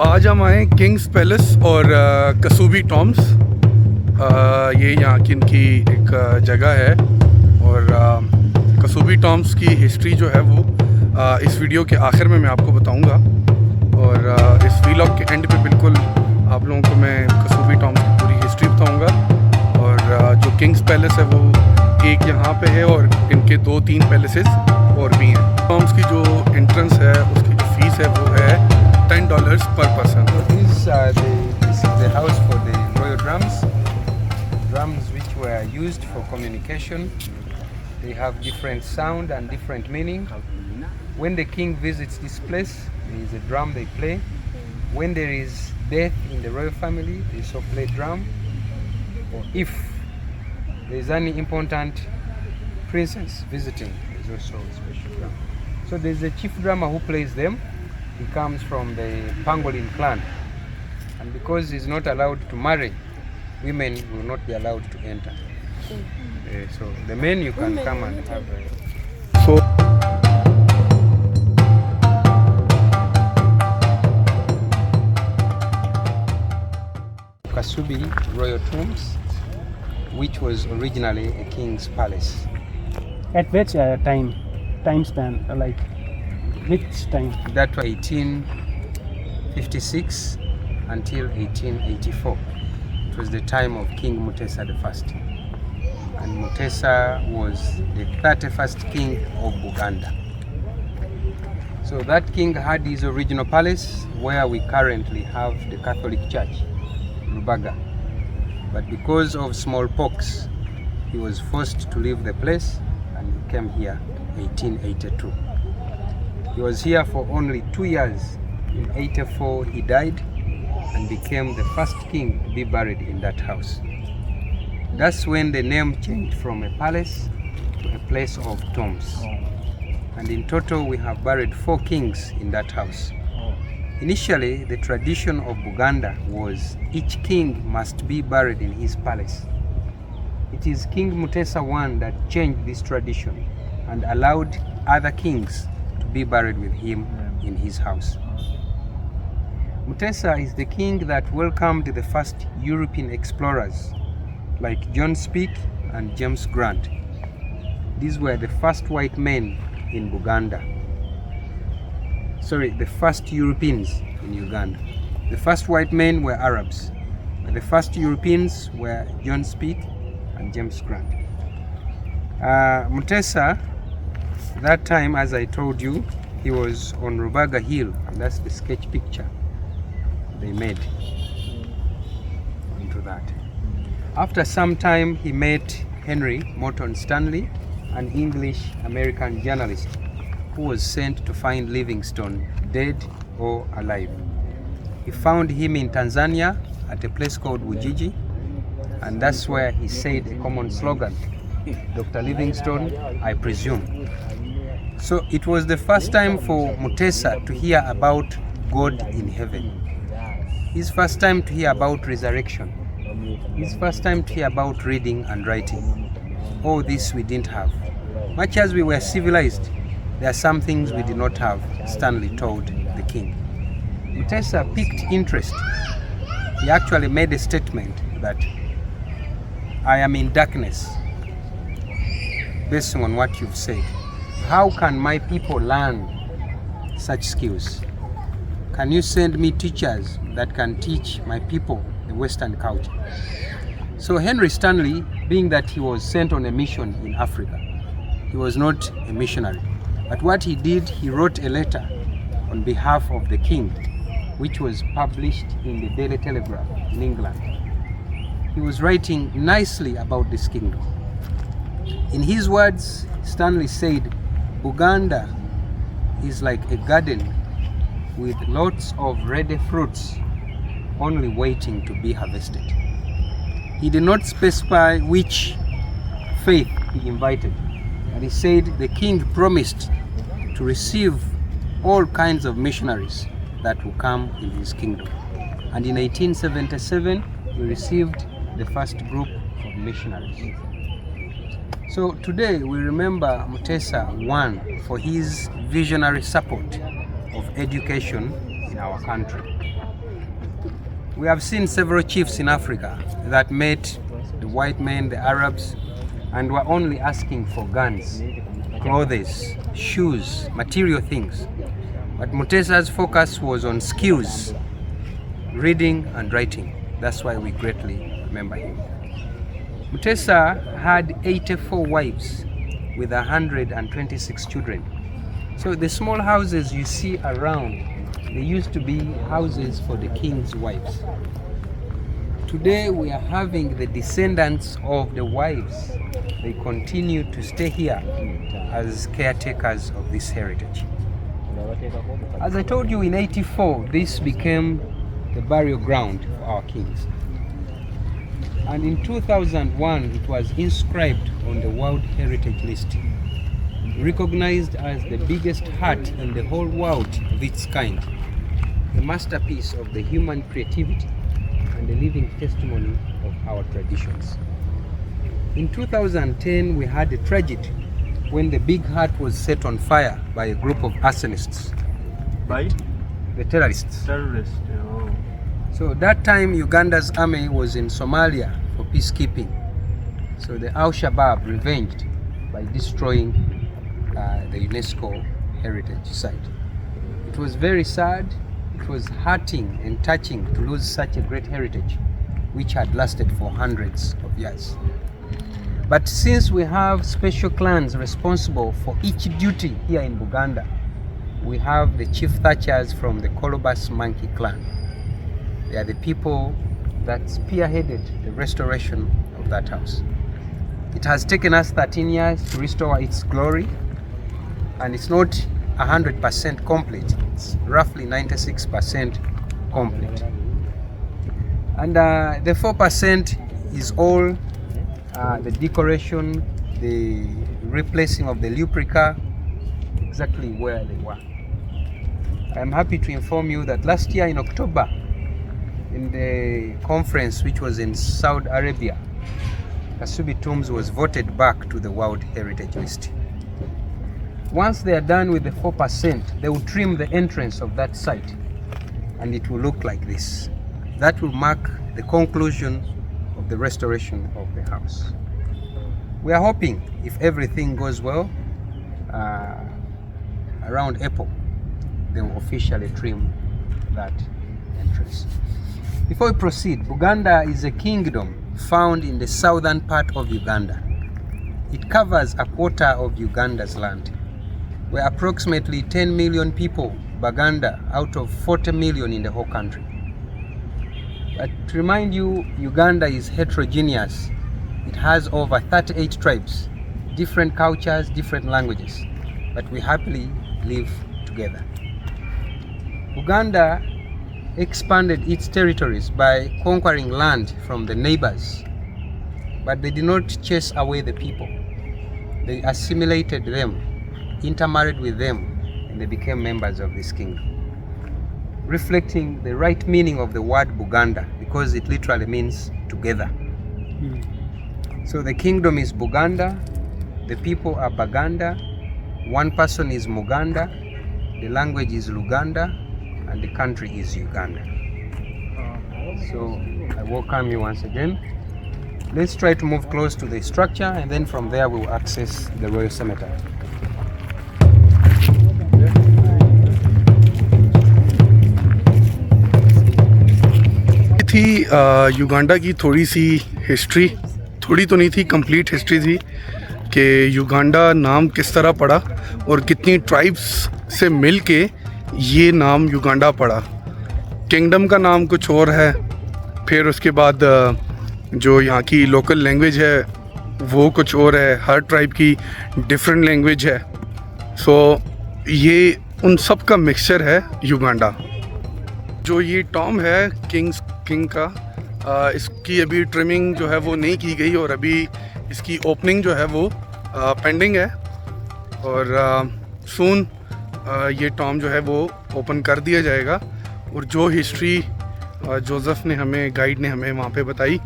आज हम आए किंग्स पैलेस और कसूबी टॉम्स। ये यहाँ की इनकी एक जगह है और कसूबी टॉम्स की हिस्ट्री जो है वो इस वीडियो के आखिर में मैं आपको बताऊंगा। और इस वीलॉग के एंड पे बिल्कुल आप लोगों को मैं कसूबी टॉम्स की पूरी हिस्ट्री बताऊंगा। और जो किंग्स पैलेस है वो एक यहाँ पे है और इनके 2-3 पैलेसेस और भी हैं। टॉम्स की जो एंट्रेंस है उसकी जो फीस है वो है $10 per person. So this is the house for the royal drums which were used for communication. They have different sound and different meaning. When the king visits this place, there is a drum they play. When there is death in the royal family, they also play drum. Or if there is any important princess visiting, there is also a special drum. So there is a chief drummer who plays them. He comes from the pangolin clan, and because he's not allowed to marry, women will not be allowed to enter. So the men, you can come and have a... So Kasubi Royal Tombs, which was originally a king's palace. At which time span, like which time? That was 1856 until 1884. It was the time of King Mutesa I. And Mutesa was the 31st king of Uganda. So that king had his original palace where we currently have the Catholic Church, Rubaga. But because of smallpox, he was forced to leave the place and he came here in 1882. He was here for only 2 years. In 84 he died and became the first king to be buried in that house. That's when the name changed from a palace to a place of tombs. And in total we have buried 4 kings in that house. Initially the tradition of Baganda was each king must be buried in his palace. It is King Mutesa I that changed this tradition and allowed other kings be buried with him in his house. Mutesa is the king that welcomed the first European explorers like John Speke and James Grant. These were the first white men in Uganda. Sorry, the first Europeans in Uganda. The first white men were Arabs, but the first Europeans were John Speke and James Grant. Mutesa, that time, as I told you, he was on Rubaga Hill, and that's the sketch picture they made into that. After some time, he met Henry Morton Stanley, an English-American journalist who was sent to find Livingstone dead or alive. He found him in Tanzania at a place called Ujiji, and that's where he said a common slogan, "Dr. Livingstone, I presume." So it was the first time for Mutesa to hear about God in heaven. His first time to hear about resurrection. His first time to hear about reading and writing. All this we didn't have. Much as we were civilized, there are some things we did not have, Stanley told the king. Mutesa piqued interest. He actually made a statement that I am in darkness, based on what you've said. How can my people learn such skills? Can you send me teachers that can teach my people the Western culture? So Henry Stanley, being that he was sent on a mission in Africa, he was not a missionary. But what he did, he wrote a letter on behalf of the king, which was published in the Daily Telegraph in England. He was writing nicely about this kingdom. In his words, Stanley said, Uganda is like a garden with lots of ready fruits only waiting to be harvested. He did not specify which faith he invited, but he said the king promised to receive all kinds of missionaries that will come in his kingdom. And in 1877, we received the first group of missionaries. So today we remember Mutesa I for his visionary support of education in our country. We have seen several chiefs in Africa that met the white men, the Arabs, and were only asking for guns, clothes, shoes, material things. But Mutesa's focus was on skills, reading and writing. That's why we greatly remember him. Mutesa had 84 wives with 126 children. So the small houses you see around, they used to be houses for the king's wives. Today we are having the descendants of the wives. They continue to stay here as caretakers of this heritage. As I told you, in '84, this became the burial ground for our kings. And in 2001, it was inscribed on the World Heritage List, recognized as the biggest hut in the whole world of its kind, a masterpiece of the human creativity and a living testimony of our traditions. In 2010, we had a tragedy when the big hut was set on fire by a group of arsonists. By? The terrorists. Terrorists, oh. So that time Uganda's army was in Somalia for peacekeeping. So the Al-Shabaab revenged by destroying the UNESCO heritage site. It was very sad. It was hurting and touching to lose such a great heritage which had lasted for hundreds of years. But since we have special clans responsible for each duty here in Baganda, we have the chief thatchers from the Colobus Monkey clan. They are the people that spearheaded the restoration of that house. It has taken us 13 years to restore its glory, and it's not 100% complete. It's roughly 96% complete. And the 4% is all the decoration, the replacing of the luprica, exactly where they were. I'm happy to inform you that last year in October, in the conference which was in Saudi Arabia, Kasubi Tombs was voted back to the World Heritage List. Once they are done with the 4%, they will trim the entrance of that site and it will look like this. That will mark the conclusion of the restoration of the house. We are hoping, if everything goes well, around April, they will officially trim that entrance. Before we proceed, Baganda is a kingdom found in the southern part of Uganda. It covers a quarter of Uganda's land. We're approximately 10 million people, Baganda, out of 40 million in the whole country. But to remind you, Uganda is heterogeneous. It has over 38 tribes, different cultures, different languages, but we happily live together. Uganda expanded its territories by conquering land from the neighbors, but they did not chase away the people. They assimilated them, intermarried with them, and they became members of this kingdom, reflecting the right meaning of the word Baganda, because it literally means together. So the kingdom is Baganda, the people are Baganda, one person is Muganda, the language is Luganda, and the country is Uganda. So I welcome you once again. Let's try to move close to the structure, and then from there we will access the royal cemetery. थी Uganda की थोड़ी सी history, थोड़ी तो नहीं थी, complete history थी कि Uganda नाम किस तरह पड़ा और कितनी ट्राइब्स से मिल के ये नाम युगांडा पड़ा। किंगडम का नाम कुछ और है, फिर उसके बाद जो यहाँ की लोकल लैंग्वेज है वो कुछ और है, हर ट्राइब की डिफरेंट लैंग्वेज है। सो ये उन सब का मिक्सचर है युगांडा। जो ये टॉम है किंग का, इसकी अभी ट्रिमिंग जो है वो नहीं की गई और अभी इसकी ओपनिंग जो है वो पेंडिंग है और सून ये टॉम जो है वो ओपन कर दिया जाएगा। और जो हिस्ट्री जोसेफ ने हमें, गाइड ने हमें वहाँ पे बताई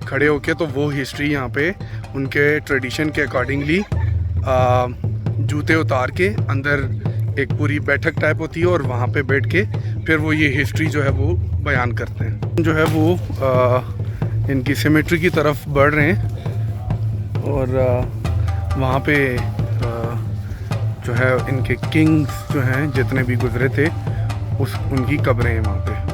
खड़े होके, तो वो हिस्ट्री यहाँ पे उनके ट्रेडिशन के अकॉर्डिंगली जूते उतार के अंदर एक पूरी बैठक टाइप होती है और वहाँ पे बैठ के फिर वो ये हिस्ट्री जो है वो बयान करते हैं। जो है वो इनकी सिमेट्री की तरफ बढ़ रहे हैं और वहाँ पे जो है इनके किंग्स जो हैं जितने भी गुजरे थे उनकी कब्रें हैं वहाँ पे।